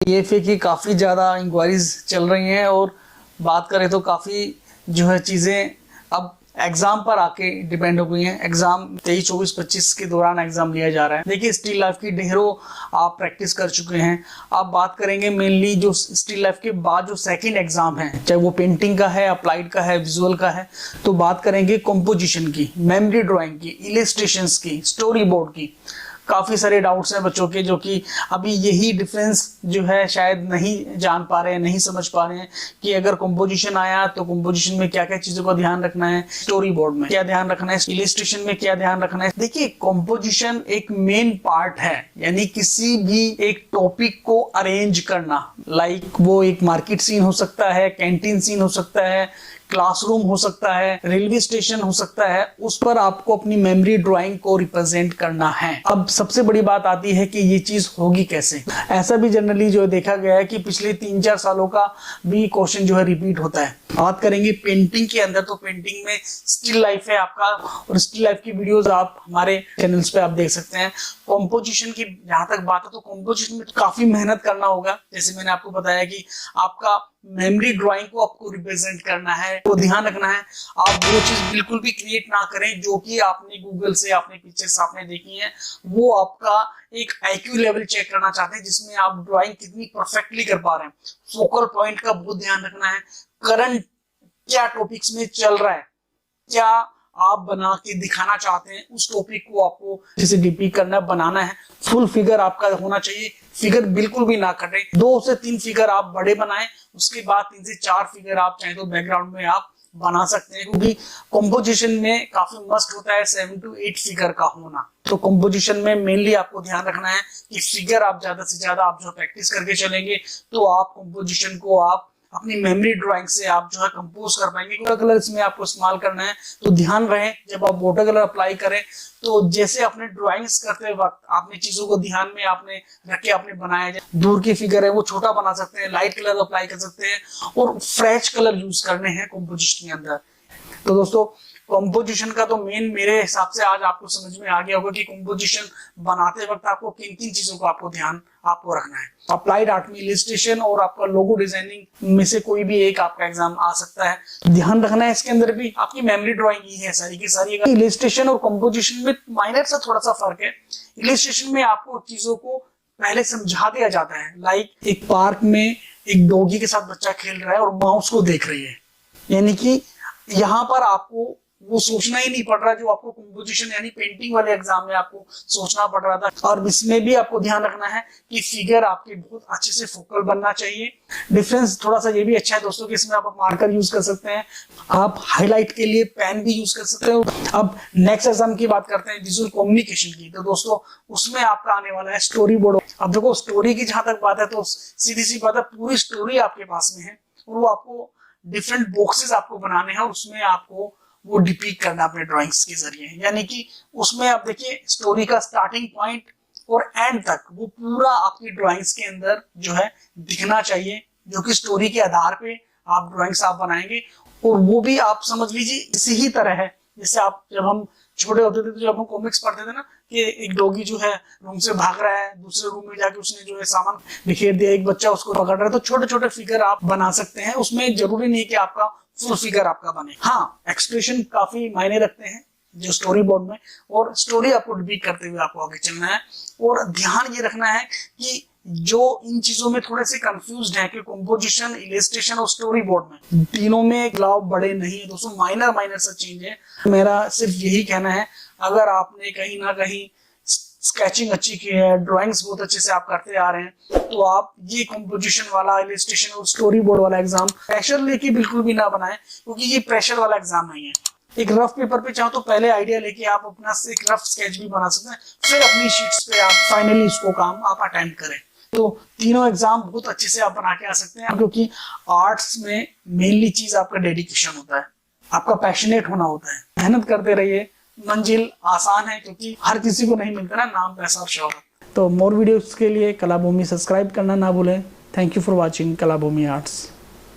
ईएफए की काफ़ी ज़्यादा इंक्वायरीज चल रही हैं और बात करें तो काफ़ी जो है चीज़ें अब एग्जाम पर आके डिपेंड हो गई हैं। एग्जाम 23, 24, 25 के दौरान एग्जाम लिया जा रहा है। देखिए स्टिल लाइफ की ढेरों आप प्रैक्टिस कर चुके हैं। आप बात करेंगे मेनली जो स्टिल लाइफ के बाद जो सेकंड एग्जाम है, चाहे वो पेंटिंग का है, अप्लाइड का है, विजुअल का है, तो बात करेंगे कंपोजिशन की, मेमोरी ड्राइंग की, इलस्ट्रेशंस की, स्टोरी बोर्ड की। काफी सारे डाउट्स हैं बच्चों के, जो कि अभी यही डिफरेंस जो है शायद नहीं जान पा रहे हैं, नहीं समझ पा रहे हैं कि अगर कंपोजिशन आया तो कंपोजिशन में क्या क्या चीजों का ध्यान रखना है, स्टोरी बोर्ड में क्या ध्यान रखना है, इलस्ट्रेशन में क्या ध्यान रखना है। देखिए कंपोजिशन एक मेन पार्ट है, यानी किसी भी एक टॉपिक को अरेंज करना। लाइक वो एक मार्केट सीन हो सकता है, कैंटीन सीन हो सकता है, क्लासरूम हो सकता है, रेलवे स्टेशन हो सकता है, उस पर आपको अपनी मेमोरी ड्राइंग को रिप्रेजेंट करना है। अब सबसे बड़ी बात आती है कि ये चीज होगी कैसे। ऐसा भी जनरली जो देखा गया है कि पिछले 3-4 सालों का भी क्वेश्चन जो है रिपीट होता है। बात करेंगे पेंटिंग के अंदर, तो पेंटिंग में स्टिल लाइफ है आपका, और स्टिल लाइफ की वीडियोस आप हमारे चैनल्स पे आप देख सकते हैं। कंपोजिशन की जहां तक बात है तो कंपोजिशन में काफी मेहनत करना होगा। जैसे मैंने आपको बताया कि आपका मेमोरी ड्राइंग को आपको रिप्रेजेंट करना है, वो ध्यान रखना है। आप वो चीज बिल्कुल भी क्रिएट ना करें जो कि आपने गूगल से, आपने पिक्चर्स आपने देखी है, वो आपका एक आईक्यू लेवल चेक करना चाहते हैं जिसमें आप ड्राइंग कितनी परफेक्टली कर पा रहे हैं। फोकल पॉइंट का बहुत ध्यान रखना है, करंट क्या टॉपिक्स में चल रहा है, क्या आप बना के दिखाना चाहते हैं, उस टॉपिक को आपको जैसे डिपिक्ट करना, बनाना है। फुल फिगर आपका होना चाहिए, फिगर बिल्कुल भी ना कटे। 2 से 3 फिगर आप बड़े बनाएं, उसके बाद 3 से 4 फिगर आप चाहे तो बैकग्राउंड में आप बना सकते हैं, क्योंकि कंपोजिशन में काफी मस्ट होता है 7 to 8 फिगर का होना। तो कंपोजिशन में मेनली आपको ध्यान रखना है कि फिगर आप ज्यादा से ज्यादा आप जो प्रैक्टिस करके चलेंगे तो आप कंपोजिशन को आप अपनी मेमोरी ड्राइंग से आप जो है कंपोज कर पाएंगे। वाटर कलर इसमें आपको इस्तेमाल करना है, तो ध्यान रहे जब आप वाटर कलर अप्लाई करें तो जैसे अपने ड्राइंग्स करते वक्त आपने चीजों को ध्यान में आपने रख के आपने बनाया जाए। दूर की फिगर है वो छोटा बना सकते हैं, लाइट कलर अप्लाई कर सकते हैं और फ्रेश कलर यूज करने हैं कंपोजिशन के अंदर। तो दोस्तों कंपोजिशन का तो मेन मेरे हिसाब से आज आपको समझ में आ गया होगा कि कंपोजिशन बनाते वक्त आपको किन किन चीजों का आपको ध्यान आपको रखना है। अप्लाइड आर्ट में इलस्ट्रेशन और आपका लोगो डिजाइनिंग में से कोई भी एक आपका एग्जाम आ सकता है। ध्यान रखना है इसके अंदर भी आपकी मेमोरी ड्राइंग ही है सारी की सारी। इलस्ट्रेशन और कंपोजिशन में माइनर सा थोड़ा सा फर्क है। इलस्ट्रेशन में आपको चीजों को पहले समझा दिया जाता है। लाइक एक पार्क में एक डॉगी के साथ बच्चा खेल रहा है और माउस को देख रही है, यानी कि यहाँ पर आपको वो सोचना ही नहीं पड़ रहा जो आपको कंपोजिशन यानी पेंटिंग वाले एग्जाम में आपको सोचना पड़ रहा था। और इसमें भी आपको ध्यान रखना है कि फिगर आपके बहुत अच्छे से फोकल बनना चाहिए। डिफरेंस थोड़ा सा ये भी अच्छा है दोस्तों कि इसमें आप मार्कर यूज कर सकते हैं, आप हाईलाइट के लिए पेन भी यूज कर सकते हो। अब नेक्स्ट एग्जाम की बात करते हैं विजुअल कम्युनिकेशन की, तो दोस्तों उसमें आपका आने वाला है स्टोरी बोर्ड। अब देखो स्टोरी की जहां तक बात है तो सीधी सी बात है, पूरी स्टोरी आपके पास में है और वो आपको डिफरेंट बॉक्सेस आपको बनाने हैं और उसमें आपको वो डिपिक्ट करना अपने ड्राइंग्स के जरिए। यानी कि उसमें आप देखिए स्टोरी का स्टार्टिंग पॉइंट और एंड तक वो पूरा आपकी ड्राइंग्स के अंदर जो है दिखना चाहिए, जो कि स्टोरी के आधार पे आप ड्राइंग्स आप बनाएंगे। और वो भी आप समझ लीजिए इसी ही तरह है जैसे आप जब हम छोटे होते थे तो जब हम कॉमिक्स पढ़ते थे ना कि एक डॉगी जो है रूम से भाग रहा है, दूसरे रूम में जाके उसने जो है सामान बिखेर दिया, एक बच्चा उसको पकड़ रहा है, तो छोटे छोटे फिगर आप बना सकते हैं। उसमें जरूरी नहीं कि आपका फुल फिगर आपका बने। हाँ, एक्सप्रेशन काफी मायने रखते हैं जो स्टोरी बोर्ड में, और स्टोरी आपको रिपीट करते हुए आपको आगे चलना है। और ध्यान ये रखना है कि जो इन चीजों में थोड़े से कंफ्यूज्ड है कि कंपोजिशन, इलस्ट्रेशन और स्टोरी बोर्ड में तीनों में ग्लाव बड़े नहीं है दोस्तों, माइनर माइनर सा चेंज है। मेरा सिर्फ यही कहना है, अगर आपने कहीं ना कहीं स्केचिंग अच्छी की है, ड्राइंग्स बहुत अच्छे से आप करते आ रहे हैं, तो आप ये कंपोजिशन वाला, इलस्ट्रेशन और स्टोरी बोर्ड वाला एग्जाम प्रेशर लेके बिल्कुल भी ना बनाएं, क्योंकि ये प्रेशर वाला एग्जाम नहीं है। एक रफ पेपर पे चाहो तो पहले आइडिया लेके आप अपना एक रफ स्केच भी बना सकते हैं, फिर अपनी शीट्स पे आप फाइनली इसको काम आप अटेम्प्ट करें। तो तीनों एग्जाम बहुत अच्छे से आप बना के आ सकते हैं, क्योंकि आर्ट्स में मेनली चीज आपका डेडिकेशन होता है, आपका पैशनेट होना होता है। मेहनत करते रहिए, मंजिल आसान है, क्योंकि हर किसी को नहीं मिलता ना नाम, पैसा और शोहरत। तो मोर वीडियोस के लिए कलाभूमि सब्सक्राइब करना ना भूलें। Thank you for watching Kalabhoomi arts.